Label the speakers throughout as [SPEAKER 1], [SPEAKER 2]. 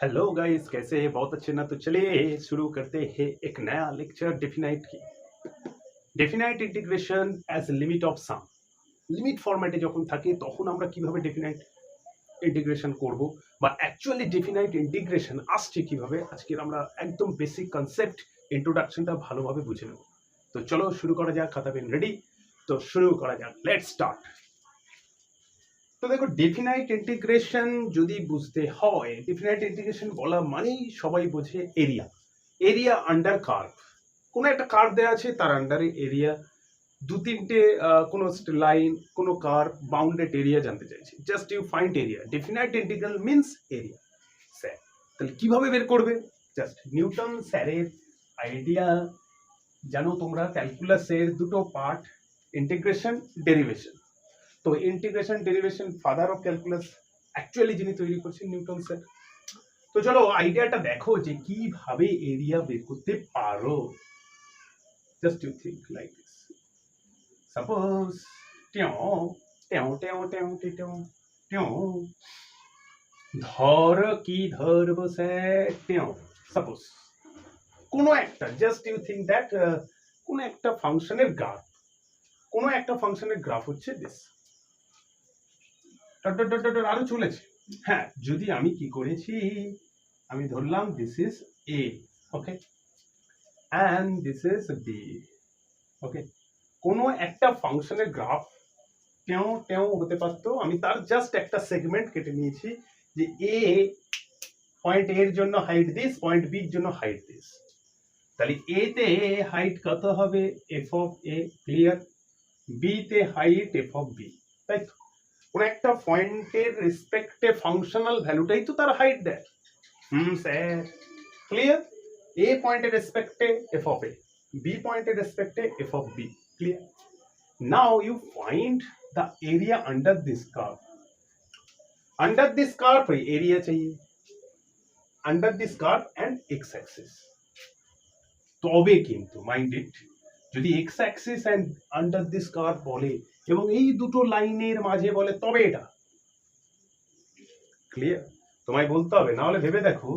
[SPEAKER 1] Hello guys, कैसे हैं? बहुत अच्छे ना। तो चलिए शुरू करते हैं एक नया लेक्चर डेफिनाइट की। Definite integration as limit of some. Limit ফরম্যাটে যখন থাকে তখন আমরা কিভাবে ডেফিনাইট ইন্টিগ্রেশন করব বা অ্যাকচুয়ালি ডেফিনাইট ইন্টিগ্রেশন আসছে কিভাবে, আজকের আমরা একদম বেসিক কনসেপ্ট ইন্ট্রোডাকশনটা ভালোভাবে বুঝে নেব। তো চলো শুরু করা যাক। খাতা পেন রেডি? তো শুরু করা যাক, লেটস স্টার্ট। তো দেখো, ডেফিনাইট ইন্টিগ্রেশন যদি বুঝতে হয়, ডেফিনাইট ইন্টিগ্রেশন বলা মানেই সবাই বোঝে এরিয়া। Area under curve. কোনো একটা কার্ভ দেওয়া আছে, তার আন্ডারে এরিয়া। দু তিনটে কোনো লাইন, কোনো কার্ভ, বাউন্ডেড এরিয়া জানতে চাইছি। Just you find area. Definite integral means area. Sir, তাহলে কিভাবে বের করবে? জাস্ট নিউটন স্যারের আইডিয়া জানো তোমরা, ক্যালকুলাসের দুটো পার্ট, ইন্টিগ্রেশন, ডেরিভেশন। তো integration derivation father of calculus actually যিনি তৈরি করছেন, নিউটন স্যার। তো চলো আইডিয়াটা দেখো যে কিভাবে এরিয়া বের করতে পারো। Just you think like this. Suppose ধর কি ধরবো স্যার, সাপোজ কোনো একটা, জাস্ট ইউ থিঙ্ক দ্যাট কোনো একটা ফাংশনের গ্রাফ, কোনো একটা ফাংশনের গ্রাফ হচ্ছে দিস। আরো চলেছে। হ্যাঁ, যদি আমি কি করেছি, আমি ধরলাম this is A, okay, and this is B, okay. কোনো একটা ফাংশনের গ্রাফ টেও টেও হতে পারতো, আমি তার জাস্ট একটা সেগমেন্ট কেটে নিয়েছি যে এ পয়েন্ট এর জন্য হাইট দিস, পয়েন্ট বির জন্য হাইট দিস। তাহলে এ তে হাইট কত হবে? F of A, clear. B তে হাইট এফ অফ বি, তাই তো? কোন একটা পয়েন্টের রেসপেক্টে ফাংশনাল ভ্যালুটাই তো তার হাইট দেয়। Sir, clear. এ পয়েন্টের রেসপেক্টে এফ অফ এ, বি পয়েন্টের রেসপেক্টে F of B, clear. Now you find the area under this curve. Under this curve area चाहिए, under this curve and X axis. তবে কিন্তু মাইন্ড ইট, যদি X axis and under this curve বলে এবং এই দুটো লাইনের মাঝে বলে, তবে এটা ক্লিয়ার। তোমায় বলতে হবে, না হলে ভেবে দেখো,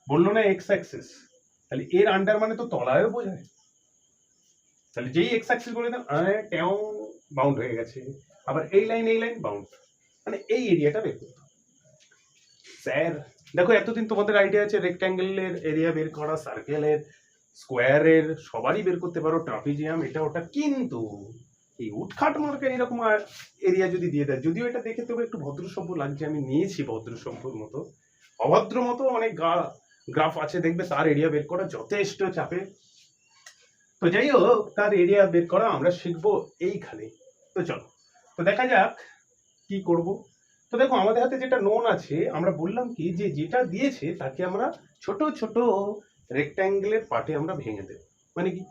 [SPEAKER 1] বললো না এক্স অ্যাক্সিস, তাহলে এর আন্ডার মানে তো তলায়ও বোঝায়। তাহলে যেই এক্স অ্যাক্সিস বলে দেন, ট্যাও বাউন্ড হয়ে গেছে, আবার এই লাইন বাউন্ড, মানে এই এরিয়াটা বের করতে হবে। স্যার দেখো, এতদিন তোমাদের আইডিয়া আছে রেক্ট্যাঙ্গেলের এরিয়া বের করা, সার্কেলের, স্কোয়ারের, সবারই বের করতে পারো, ট্রাপিজিয়াম, এটা ওটা, কিন্তু এই উৎখাট মার্কা এরকম এরিয়া যদি দিয়ে দেয়, যদিও এটা দেখে তবে একটু ভদ্রসভ্য লাগছে, আমি নিয়েছি ভদ্রসভ্যর মতো, অভদ্র মতো অনেক গ্রাফ আছে, দেখবে তার এরিয়া বের করা যথেষ্ট চাপে। তো যাই হোক, তার এরিয়া বের করা আমরা শিখবো এইখানে। তো চলো, তো দেখা যাক কি করব। তো দেখো, আমাদের হাতে যেটা নোন আছে, আমরা বললাম কি যে যেটা দিয়েছে তাকে আমরা ছোট ছোট রেক্ট্যাঙ্গেলের পার্টে আমরা ভেঙে দেব। মানে কি?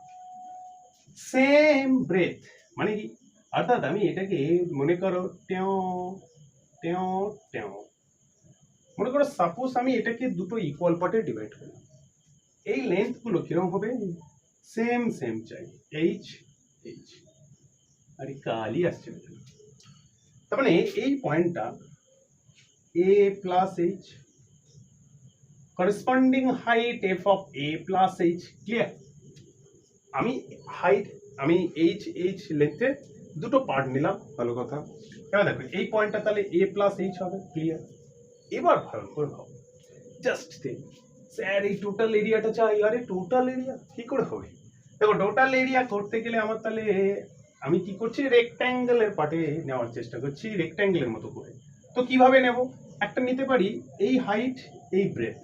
[SPEAKER 1] সেম ব্রেথ, মানে কি? অর্থাৎ আমি এটাকে মনে করো টেও টেও টেও, মনে করো সাপোজ আমি এটাকে দুটো ইকুয়াল পার্টে ডিভাইড করলাম। এই লেন্থ গুলো কিরকম হবে? সেম সেম চাই, এইচ এইচ। আরে কালি আসছে, তার মানে এই পয়েন্টটা a plus h, corresponding height f of a plus h, clear? আমি হাইট, আমি h h লেন্থে দুটো পার্ট নিলাম, ভালো কথা। এবার দেখো এই পয়েন্টটা তাহলে a plus h হবে, ক্লিয়ার। এবার ভালো করে ভাবো, জাস্ট থিঙ্ক, স্যার এই টোটাল এরিয়াটা চাই। আরে টোটাল এরিয়া কি করে হবে? দেখো, টোটাল এরিয়া করতে গেলে আমার তাহলে আমি কি করছি, রেক্ট্যাঙ্গেলের পার্টে নেওয়ার চেষ্টা করছি, রেক্ট্যাঙ্গেলের মতো করে। তো কিভাবে নেব? একটা নিতে পারি এই হাইট, এই ব্রেথ।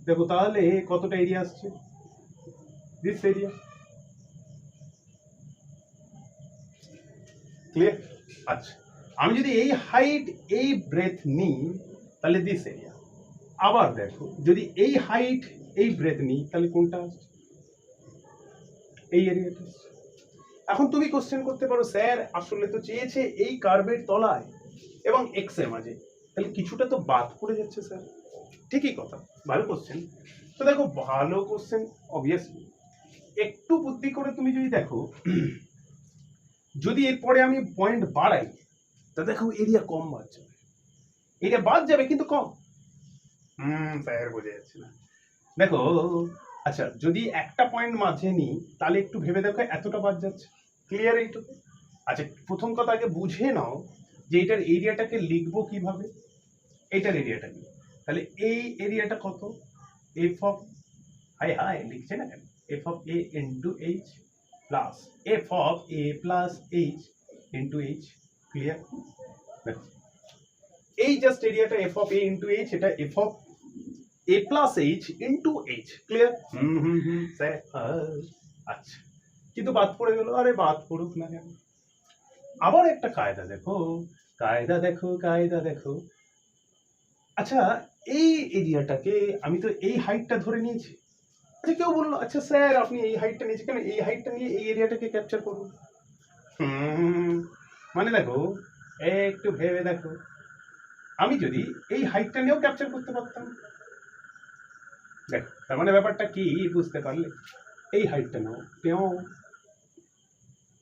[SPEAKER 1] দেখো তাহলে কতটা এরিয়া আসছে, দিস এরিয়া, ক্লিয়ার? আচ্ছা, আমি যদি এই হাইট এই ব্রেথ নিই তাহলে দিস এরিয়া। আবার দেখো, যদি এই হাইট এই ব্রেথ নিই তাহলে কোনটা আসছে? এই এরিয়াটা। এখন তুমি কোশ্চেন করতে পারো, স্যার আসলে তো চেয়েছে এই কার্ভের তলায় এবং এক্স এর মাঝে, তাহলে কিছুটা তো বাদ পড়ে যাচ্ছে স্যার। ঠিকই কথা, ভালো কোশ্চেন। তো দেখো, ভালো কোশ্চেন অবভিয়াসলি, একটু বুদ্ধি করে তুমি যদি দেখো, যদি এরপরে আমি পয়েন্ট বাড়াই তা দেখো এরিয়া কম বাদ যাবে, এরিয়া বাদ যাবে কিন্তু কম। স্যার বোঝা যাচ্ছে না। দেখো, আচ্ছা যদি একটা পয়েন্ট মাঝে নিই তাহলে একটু ভেবে দেখো এতটা বাদ যাচ্ছে। ক্লিয়ার এইটুকু? আচ্ছা প্রথম কথা আগে বুঝে নাও যে এটার এরিয়াটাকে লিখবো কিভাবে। এটার এরিয়াটা কি? তাহলে এই এরিয়াটা কত? এফ অফ, হাই হাই লিখছে না কেন, F of A into H plus F of A plus H into H. Clear? দেখো এই জাস্ট এরিয়াটা F of A into H, এটা F of A plus H into H. Clear? Sir আচ্ছা, কিন্তু বাদ পড়ে গেল। আরে বাদ পড়ুক না কেন, আবার একটা কায়দা দেখো, কায়দা দেখো, কায়দা দেখো। আচ্ছা এই এরিয়াটাকে আমি তো এই হাইটটা ধরে নিয়েছি। আচ্ছা কেউ বললো আচ্ছা স্যার আপনি এই হাইটটা নিয়েছেন কেন, এই হাইটটা নিয়ে এই এরিয়াটাকে ক্যাপচার করুন। মানে দেখো একটু ভেবে দেখো, আমি যদি এই হাইটটা নিয়েও ক্যাপচার করতে পারতাম। দেখো তার মানে ব্যাপারটা কি বুঝতে পারলে? এই হাইটটা নাও, কেউ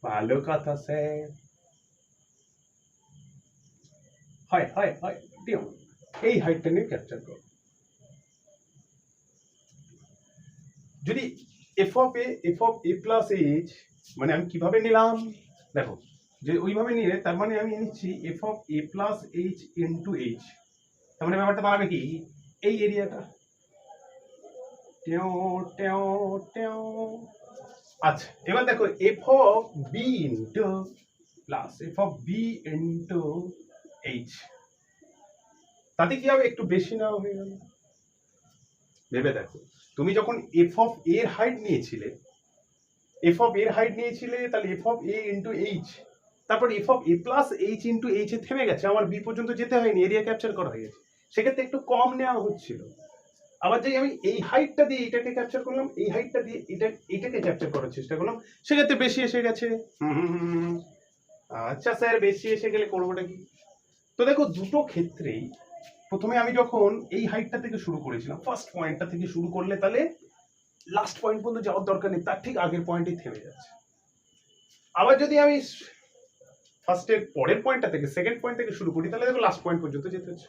[SPEAKER 1] ভালো কথা স্যার, হয় হয় হয় কেউ এই হাইটটা নিয়ে ক্যাপচার করো। যদি F of A plus H, মানে আমি কিভাবে নিলাম দেখো, যে ওইভাবে নিলে তার মানে আমি নিচ্ছি F of A plus H into H. তার মানে ব্যাপারটা দাঁড়াবে কি, এই এরিয়াটা। আচ্ছা এবার দেখো F of B into plus F of B into H, তাতে কি হবে, একটু বেশি নেওয়া হয়ে গেল। ভেবে দেখো, তুমি যখন এফ অফ এর হাইট নিয়েছিলে, এফ অফ এর হাইট নিয়েছিলে, তাহলে F of A into H, তারপর F of A plus H into H এ থেমে গেছে, আমার বি পর্যন্ত যেতে হয়নি, এরিয়া ক্যাপচার করা হয়ে গেছে, সেক্ষেত্রে একটু কম নেওয়া হচ্ছিল। আবার যে আমি এই হাইটটা দিয়ে এটাকে ক্যাপচার করলাম, এই হাইটটা দিয়ে এটাকে ক্যাপচার করার চেষ্টা করলাম, সেক্ষেত্রে বেশি এসে গেছে। আচ্ছা স্যার বেশি এসে গেলে করবোটা কি? তো দেখো দুটো ক্ষেত্রেই প্রথমে আমি যখন এই হাইটটা থেকে শুরু করেছিলাম, ফার্স্ট পয়েন্টটা থেকে শুরু করলে তাহলে লাস্ট পয়েন্ট পর্যন্ত যাওয়ার দরকার নেই, তার ঠিক আগের পয়েন্টেই থেমে যাচ্ছে। আবার যদি আমি ফার্স্টের পরের পয়েন্টটা থেকে, সেকেন্ড পয়েন্ট থেকে শুরু করি, তাহলে দেখো লাস্ট পয়েন্ট পর্যন্ত যেতে হচ্ছে।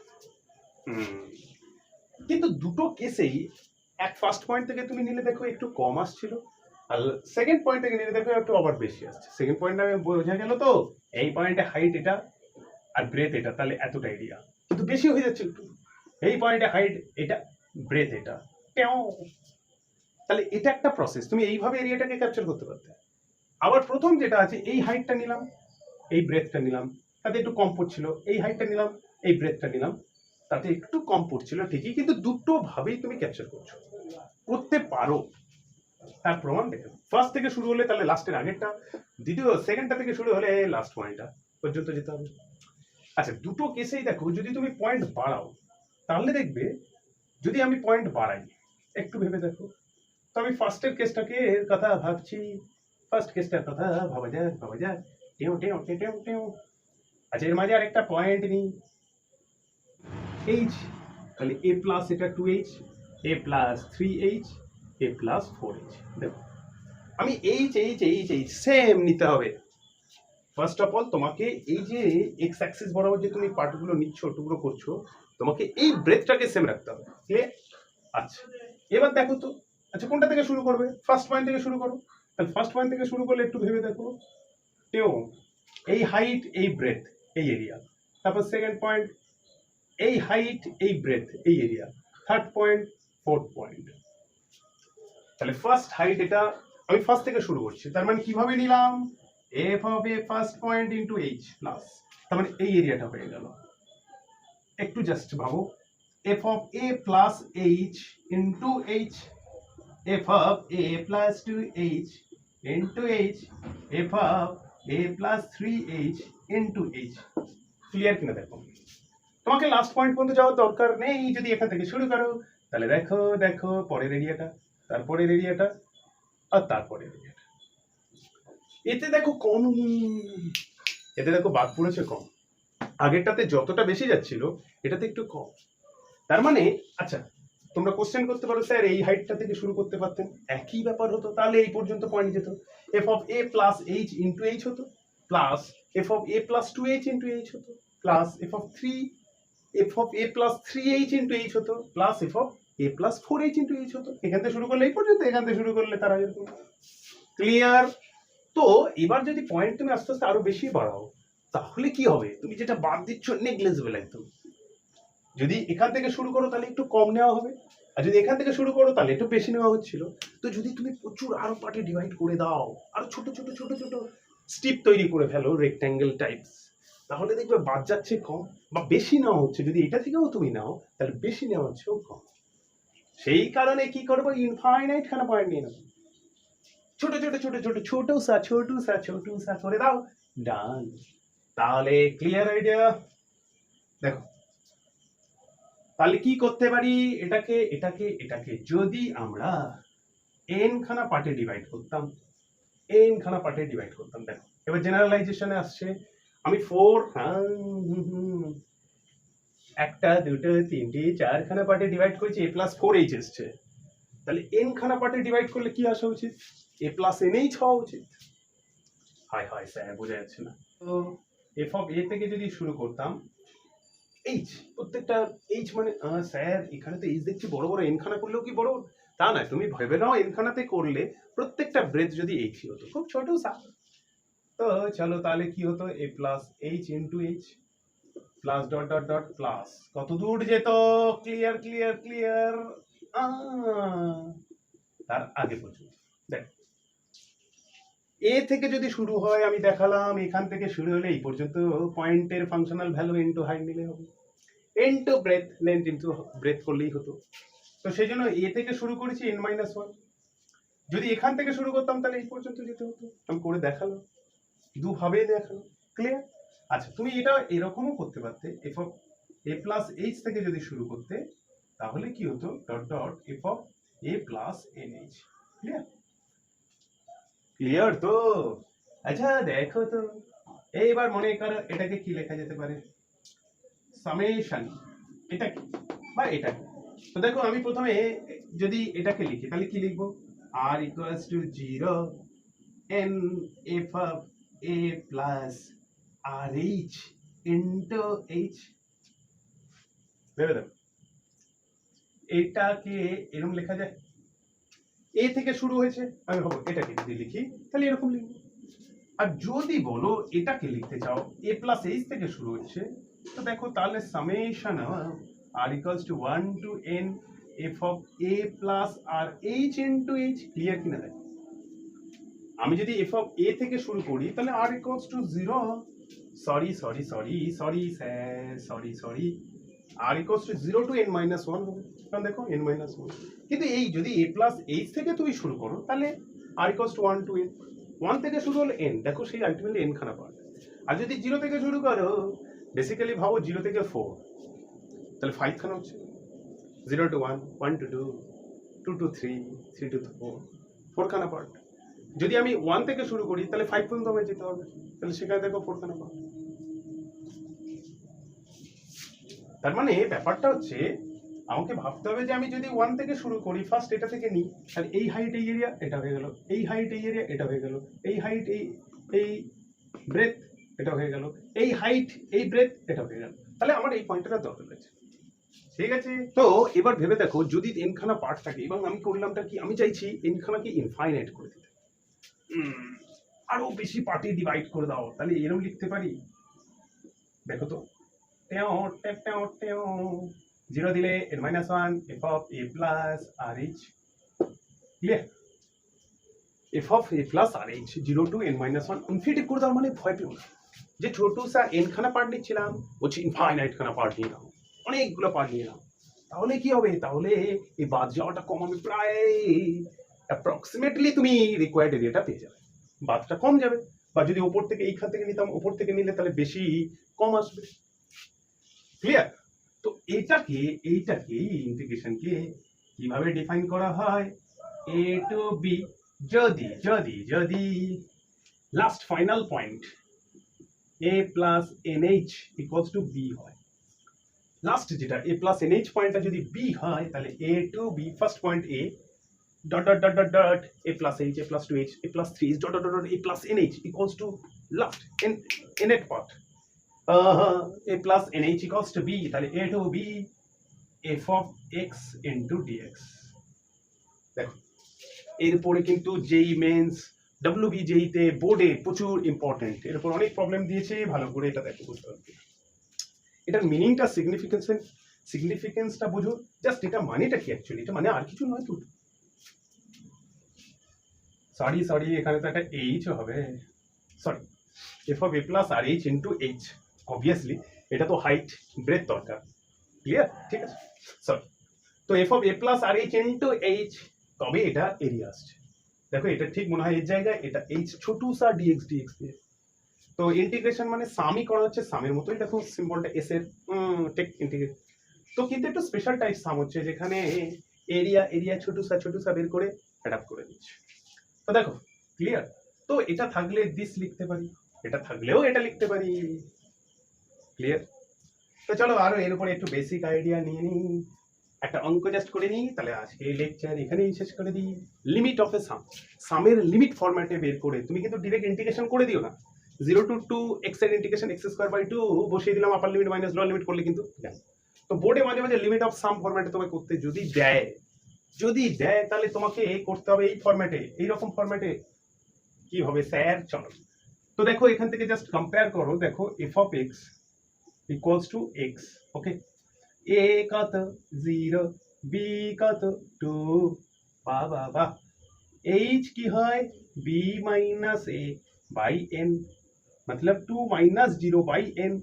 [SPEAKER 1] কিন্তু দুটো কেসেই এক ফার্স্ট পয়েন্ট থেকে তুমি নিলে দেখো একটু কম আসছিল, আর সেকেন্ড পয়েন্ট থেকে নিলে দেখো একটু আবার বেশি আসছে। সেকেন্ড পয়েন্টে আমি বোঝা গেল তো এই পয়েন্টে হাইট এটা আর ব্রেথ এটা, তাহলে এতটা এরিয়া, কিন্তু বেশি হয়ে যাচ্ছে একটু। এই পয়েন্টে হাইট এটা, ব্রেথ এটা, তাহলে এটা একটা প্রসেস, তুমি এইভাবে এরিয়াটাকে ক্যাপচার করতে পারতে। আবার প্রথম যেটা আছে, এই হাইটটা নিলাম, এই ব্রেথটা নিলাম, তাতে একটু কম পড়ছিল, এই হাইটটা নিলাম, এই ব্রেথটা নিলাম, তাতে একটু কম পড়ছিল ঠিকই, কিন্তু দুটো ভাবেই তুমি ক্যাপচার করছো, করতে পারো। তার প্রমাণ দেখো, ফার্স্ট থেকে শুরু হলে তাহলে লাস্টের আগেরটা, দ্বিতীয় সেকেন্ডটা থেকে শুরু হলে লাস্ট পয়েন্টটা পর্যন্ত যেতে হবে। আচ্ছা দুটো কেসেই দেখো, যদি তুমি পয়েন্ট বাড়াও তাহলে দেখবে, যদি আমি পয়েন্ট বাড়াই একটু ভেবে দেখো, তো আমি ফার্স্টের কেসটাকে কথা ভাবছি, ফার্স্ট কেসটার কথা ভাবা যাক, ভাবা যাক, টেও টেও টেও টেও। আচ্ছা এর মাঝে আরেকটা পয়েন্ট নিই, এইচ, তাহলে এ প্লাস এটা 2h, এ প্লাস 3h, এ প্লাস 4h। দেখো আমি H H H H same নিতে হবে। ফার্স্ট অফ অল তোমাকে এই যে এক্স অ্যাক্সিস বরাবর যে তুমি পার্টগুলো নিচ্ছ, টুকরো করছো, তোমাকে এই ব্রেথটাকে সেম রাখতে হবে। ক্লিয়ার? আচ্ছা এবার দেখো তো, আচ্ছা কোনটা থেকে শুরু করবে? ফার্স্ট পয়েন্ট থেকে শুরু করো। তাহলে ফার্স্ট পয়েন্ট থেকে শুরু করলে একটু ভেবে দেখো, টেও এই হাইট, এই ব্রেথ, এই এরিয়া। তারপর সেকেন্ড পয়েন্ট, এই হাইট, এই ব্রেথ, এই area. Third point, fourth point. তাহলে ফার্স্ট হাইট এটা আমি ফার্স্ট থেকে শুরু করছি, তার মানে কিভাবে নিলাম, F of A first point into H plus, তার মানে এই এরিয়াটা হয়ে গেল। একটু জাস্ট ভাবো, F of A plus H into H, F of A plus 2h into H, F of A plus 3h into H. Clear কিনা দেখো, তোমাকে লাস্ট পয়েন্ট পর্যন্ত যাওয়ার দরকার নেই যদি এখান থেকে শুরু করো। তাহলে দেখো দেখো পরের এরিয়াটা, তারপরের এরিয়াটা, আর তারপরের এরিয়াটা, এতে দেখো কম, এতে দেখো বাদ পড়েছে কম, আগেরটাতে যতটা বেশি যাচ্ছিল এটাতে একটু কম। তার মানে আচ্ছা তোমরা কোশ্চেন করতে পারো স্যার এই হাইটটা থেকে শুরু করতে পারতেন, একই ব্যাপার হতো, তাহলে এই পর্যন্ত পয়েন্ট যেত, F of A plus H into H হতো, plus F of A plus 2h into H হতো, plus F of 3 F of A plus 3h into H হতো plus F of A plus 4h into H হতো। এখান থেকে শুরু করলে এই পর্যন্ত, এখান থেকে শুরু করলে তার আগের ক্লিয়ার। তো এবার যদি পয়েন্ট তুমি আস্তে আস্তে আরো বেশি বাড়াও তাহলে কি হবে, তুমি যেটা বাদ দিচ্ছ নেগলিজেবল একদম। যদি এখান থেকে শুরু করো তাহলে একটু কম নেওয়া হবে, আর যদি এখান থেকে শুরু করো তাহলে একটু বেশি নেওয়া হচ্ছিল। তো যদি তুমি প্রচুর আরো পার্টে ডিভাইড করে দাও, আরো ছোট ছোট ছোট ছোট স্টিপ তৈরি করে ফেলো রেক্ট্যাঙ্গেল টাইপস, তাহলে দেখবে বাদ যাচ্ছে কম বা বেশি নেওয়া হচ্ছে। যদি এটা থেকেও তুমি নাও তাহলে বেশি নেওয়া হচ্ছেও কম। সেই কারণে কি করবো, ইনফাইনাইট খানা পয়েন্ট নিয়ে নেবো, ছোট ছোট ছোট ছোট ছোট সা ছোট সা ছোট সা করে দাও, ডান। তাহলে ক্লিয়ার আইডিয়া। দেখো তাহলে কি করতে পারি, এটাকে এটাকে এটাকে যদি আমরা n খানা পার্টে ডিভাইড করতাম, n খানা পার্টে ডিভাইড করতাম, দেখো এবার জেনারেলাইজেশনে আসছে। আমি 4 একটা দুটো তিনটে চারখানা পার্টে ডিভাইড করেছি, a প্লাস 4h এসছে। তাহলে n খানা পার্টে ডিভাইড করলে কি আসা উচিত, a প্লাস nh হওয়া উচিত। হাই হাই স্যার বোঝা যাচ্ছে না। তো এফ অফ এ থেকে যদি শুরু করতাম, এইচ প্রত্যেকটা এইচ মানে স্যার এখানে তো এইচ দেখছি বড় বড়, এন খানা করলেও কি বড়, তা নয়। তুমি ভেবে নাও এন খানাতে করলে প্রত্যেকটা ব্রেথ যদি এইচই হতো, খুব ছোট সা। তো চলো তাহলে কি হতো, A plus H into H plus dot dot dot plus কত দূর যেত, ক্লিয়ার ক্লিয়ার ক্লিয়ার, তার আগে পর্যন্ত। দেখ এ থেকে যদি শুরু হয়, আমি দেখালাম এখান থেকে শুরু হলে এই পর্যন্ত পয়েন্টের ফাংশনাল ভ্যালু ইনটু হাইট নিলে হবে, into breadth, length into breadth করলেই হতো। তো সেই জন্য এ থেকে শুরু করেছি n-1। যদি এখান থেকে শুরু করতাম তাহলে এই পর্যন্ত যেতে হতো। আমি করে দেখালাম, দুভাবেই দেখালাম, ক্লিয়ার। আচ্ছা তুমি এটা এরকমও করতে পারতে, F of A plus H থেকে যদি শুরু করতে তাহলে কি হতো, dot dot F of A plus NH. Clear clear তো। আচ্ছা দেখো তো এইবার মনে করো এটাকে কি লেখা যেতে পারে, সামেশন, এটা কি বা এটা কি। তো দেখো আমি প্রথমে যদি এটাকে লিখি তাহলে কি লিখবো, r equals to 0 n f of a plus rh into h। ভেবে দেখো এটাকে এরকম লেখা যায়, এ থেকে শুরু হয়েছে, আমি ভাবো এটাকে যদি লিখি তাহলে এরকম লিখবো। আর যদি বলো এটাকে লিখতে চাও এ প্লাস এইচ থেকে শুরু হচ্ছে, তো দেখো তাহলে summation r equals to 1 to n f of a plus r h into h। Clear কিনা দেখো, আমি যদি f of a থেকে শুরু করি তাহলে r equals to 0, sorry sorry sorry sorry sir sorry sorry, r equals to 0 to n-1 হবে, কারণ দেখো n-1। কিন্তু এই যদি a প্লাস h থেকে তুমি শুরু করো তাহলে r equals to 1 to n, 1 থেকে শুরু হলে n, দেখো সেই আলটিমেটলি n খানা পার্ট। আর যদি 0 থেকে শুরু করো, বেসিক্যালি ভাবো 0 থেকে 4 তাহলে 5 খানা হচ্ছে, 0 টু 1, 1 টু 2, 2 টু 3, 3 টু 4, 4 খানা পার্ট। যদি আমি 1 থেকে শুরু করি তাহলে 5 পর্যন্ত আমায় যেতে হবে, তাহলে সেখানে দেখো 4 খানা পার্ট। তার মানে ব্যাপারটা হচ্ছে আমাকে ভাবতে হবে যে আমি যদি 1 থেকে শুরু করি, ফার্স্ট এটা থেকে নিই, তাহলে এই হাইট এই এরিয়া এটা হয়ে গেল, এই হাইট এই এরিয়া এটা হয়ে গেল, এই হাইট এই ব্রেথ এটা হয়ে গেল, এই হাইট এই ব্রেথ এটা হয়ে গেল, তাহলে আমার এই পয়েন্টটা দরকার আছে। ঠিক আছে, তো এবার ভেবে দেখো যদি n খানা পার্ট থাকে এবং আমি করলামটা কি, আমি চাইছি n খানাকে ইনফাইনাইট করে দিতে, আরো বেশি পার্টে ডিভাইড করে দাও, তাহলে এরকম লিখতে পারি। দেখো তো 0 দিলে n-1 f of a plus rh, clear, f of a plus rh 0 to n-1 infinitive করে দাও, মানে ভয় পেও না যে ছোট সা n খানা পার্ট নিচ্ছিলাম, বলছি ইনফাইনাইট খানা পার্ট নিয়ে নাও, অনেকগুলো পার্ট নিয়ে নাও, তাহলে কি হবে, তাহলে এই বাদ যাওয়াটা কম হবে, প্রায় অ্যাপ্রক্সিমেটলি তুমি রিকোয়ার্ড এরিয়াটা পেয়ে যাবে, বাদটা কম যাবে। বা যদি ওপর থেকে এইখান থেকে নিতাম, ওপর থেকে নিলে তাহলে বেশি কম আসবে, ক্লিয়ার। তো এইটাকে ইন্টিগ্রেশনকে কিভাবে ডিফাইন করা হয়, a টু b, যদি যদি যদি last final point a plus nh equals to b হয়, লাস্ট যেটা a প্লাস nh পয়েন্টটা যদি b হয় তাহলে a to b, first point a dot dot dot dot dot a plus h, a plus 2h, a plus 3h, dot dot dot a plus nh equals to last nth part, a plus nh equals to b, তাহলে a to b f of x into dx। দেখো এরপরে কিন্তু যেই men's WBJEE তে বোর্ডে প্রচুর important, এর উপর অনেক প্রবলেম দিয়েছে, ভালো করে এটা দেখো বুঝতে পারবে। এটার মিনিংটা সিগনিফিকেন্সটা বুঝো, জাস্ট এটা মানেটা কি অ্যাকচুয়ালি, এটা মানে আর কিছু নয় তো। সরি এখানে তো একটা এইচ হবে, sorry F of A plus r H into H, obviously এটা তো হাইট ব্রেথ দরকার, ক্লিয়ার, ঠিক আছে। সরি, তো F of A plus r H into H, তবে এটা এরিয়া আসছে। দেখো এটা ঠিক মনে হয় এর জায়গায়, এটা এইচ ছোটু সা ডিএক্স দিয়ে, তো ইন্টিগ্রেশন মানে সামই করা হচ্ছে, সামের মতোই দেখো সিম্বলটা এস এর টেক ইন্টিগ্রেট। তো কিন্তু একটু স্পেশাল টাইপ সাম হচ্ছে যেখানে এরিয়া ছোটু সা বের করে অ্যাডাপ্ট করে দিচ্ছে। তো দেখো ক্লিয়ার, তো এটা থাকলে দিস লিখতে পারি, এটা থাকলেও এটা লিখতে পারি, ক্লিয়ার। তো চলো আরো এর উপরে একটু বেসিক আইডিয়া নিয়ে নিই, একটা অঙ্ক জাস্ট করে নিই, তাহলে আজকে লেকচার এখানেই শেষ করে দিই। লিমিট অফ এ সামের লিমিট ফরম্যাটে বের করে, তুমি কিন্তু ডিরেক্ট ইন্টিগ্রেশন করে দিও না, 0 to 2 x এর ইন্টিগ্রেশন x²/2 বসিয়ে দিলাম, আপার লিমিট মাইনাস লোয়ার লিমিট করলে কিন্তু তো বোর্ডে মাঝে মাঝে লিমিট অফ সাম ফরম্যাটে তোমাকে করতে যদি দেয় তাহলে তোমাকে করতে হবে এই ফরম্যাটে, এইরকম ফরম্যাটে। কি হবে স্যার? চলো তো দেখো এখান থেকে জাস্ট কম্পেয়ার করো, দেখো f of x equals to x, okay, a কত 0, b কত 2, বাহ, h কি হয় b minus a by n, मतलब 2 minus 0 by n,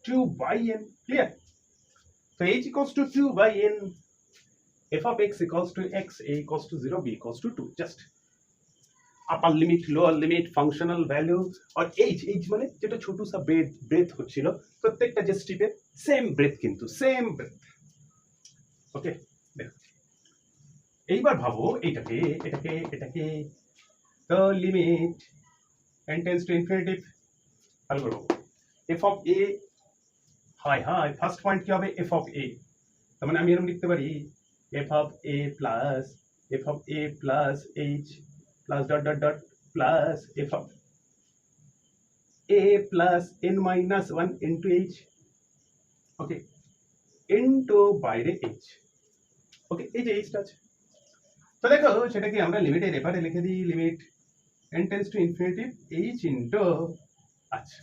[SPEAKER 1] 2 by n, clear। So h equals to 2 by n, f of x equals to x, a equals to 0, b equals to 2, just upper limit lower limit functional value. আর H মানে যেটা ছোট সা breadth হচ্ছিল, প্রত্যেকটা যে স্ট্রিপে same breadth, কিন্তু সেম ব্রেথ, ওকে। এইবার ভাবো এটাকে তো limit n tends to infinity, ভালো করে ভাবো, f of a, হাই ফার্স্ট পয়েন্ট কি হবে f of a, তার মানে আমি এরকম লিখতে পারি f of a plus h plus dot plus f of a plus n minus 1 into h, okay, into বাইরে h, ওকে, এই যে এইচটা আছে। তো দেখো সেটাকে আমরা লিমিটের এপারে লিখে দিই, limit n tends to infinity h into, আচ্ছা,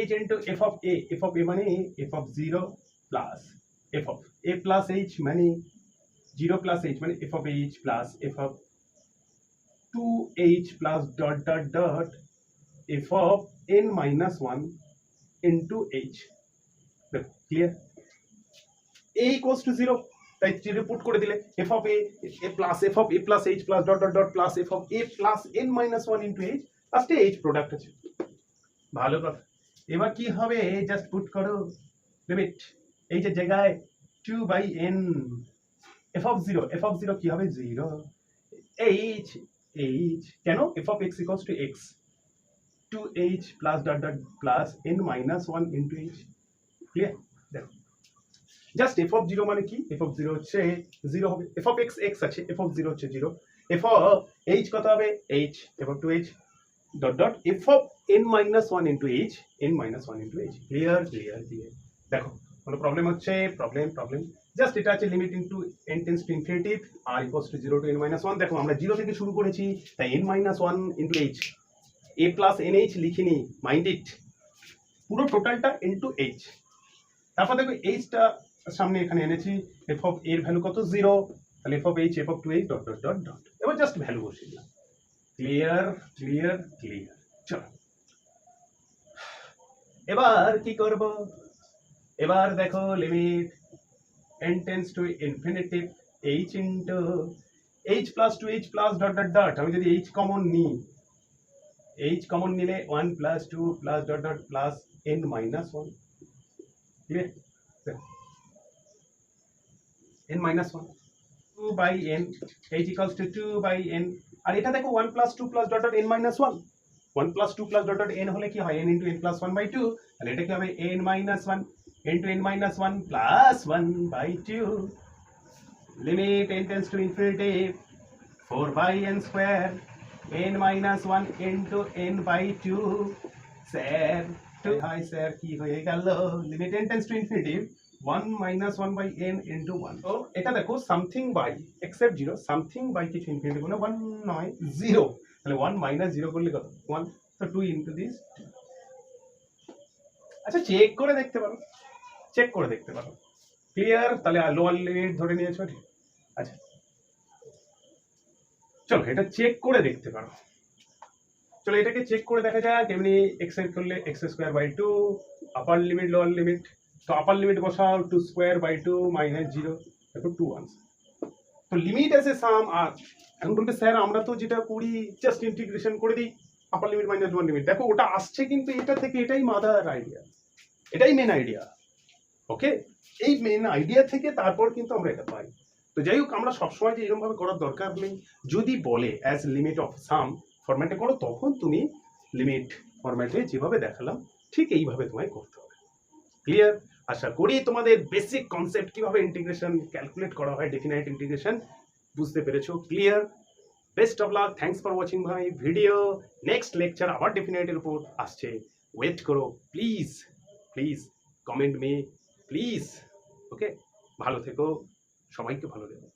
[SPEAKER 1] h into f of a মানে f of 0 plus f of a plus h মানে 0 plus h মানে f of h plus f of 2h plus dot f of n minus 1 into h, clear। a equals to 0, তাই put করে দিলে f of a plus h plus dot plus f of a plus n minus 1 into h, লাস্টে h product আছে, ভালো কথা। এবার কি হবে, জাস্ট পুট করো লিমিট এই যে জায়গায় 2 by n, f of 0 কি হবে 0, h কেন f of x equals to x, 2h plus dot plus n minus 1 into h, clear. দেখো জাস্ট f of 0 মানে কি, f of 0 হচ্ছে 0 হবে, f of x আছে, f of 0 হচ্ছে 0, f of h কত হবে h, f of 2h dot f of n minus 1 into h, clear. দেখো কোনো প্রবলেম হচ্ছে, প্রবলেম জাস্ট এটা আছে limit into n tends to infinity r equals to 0 to n minus 1। দেখো আমরা 0 থেকে শুরু করেছি, তাই n minus 1 into h, a plus nh লিখিনি, মাইন্ড ইট, পুরো টোটালটা ইনটু h। তারপর দেখো h-টা সামনে এখানে এনেছি, f of a এর ভ্যালু কত 0, তাহলে f of h, f of 2h dot, এবার জাস্ট ভ্যালু বসিয়ে দিলাম, ক্লিয়ার। চলো এবার কি করব, এবার দেখো limit n tends to infinity h into h plus 2h plus dot, আমি যদি h কমন নিই, h কমন নিলে 1 plus 2 plus dot plus n minus 1, clear, n minus 1, 2 by n, h equals to 2 by n, আর এটা দেখো 1 plus 2 plus dot n minus 1, 1 plus 2 plus dot n হলে কি হয় n into n plus 1 by 2, তাহলে এটা কি হবে n minus 1 into n minus 1 plus 1 by 2, limit n tends to infinity 4 by n square, n minus 1 into n by 2, sir to হাই sir কি হয়ে গেল limit n tends to infinity 1 minus 1 by n into 1। তো এটা দেখো something by except 0 something by কিছু infinity করলে 1 নয় 0, তাহলে 1 মাইনাস 0 করলে কত 1, তো 2 ইনটু দিস। আচ্ছা চেক করে দেখতে পারো, চেক করে দেখতে পারো। ক্লিয়ার? তাহলে লোয়ার লিমিট ধরে নিয়েছো, ঠিক। আচ্ছা চলো এটা চেক করে দেখতে পারো। চলো এটাকে চেক করে দেখা যাক। এমনি এক্স এর করলে X square by 2 upper limit lower limit. তো আপার লিমিট বসাও 2 স্কোয়ার বাই 2 মাইনাস 0, দেখো 2 আনসার। তো লিমিট এস এ সাম। আর এখন বলবে স্যার আমরা তো যেটা করি জাস্ট ইন্টিগ্রেশন করে দিই আপার লিমিট মাইনাস লোয়ার লিমিট। দেখো ওটা আসছে কিন্তু এটা থেকে, এটাই মাদার আইডিয়া, এটাই মেন আইডিয়া। ওকে, এই মেন আইডিয়া থেকে তারপর কিন্তু আমরা এটা পাই। তো যাই হোক আমরা সবসময় যে এরকম ভাবে করার দরকার নেই। যদি বলে অ্যাজ লিমিট অফ সাম ফরম্যাটে করো, তখন তুমি লিমিট ফরম্যাটে যেভাবে দেখালাম ঠিক এইভাবে তোমায় করতে হবে। ক্লিয়ার? আশা করি তোমাদের বেসিক কনসেপ্ট কিভাবে ইন্টিগ্রেশন ক্যালকুলেট করা হয়, ডেফিনাইট ইন্টিগ্রেশন বুঝতে পেরেছো। Clear? Best of luck, thanks for watching my video. Next lecture আবার ডেফিনাইটের উপর আসছে, ওয়েট করো please. Please comment me please. Okay, ভালো থেকো, সবাইকে ভালো থেকো।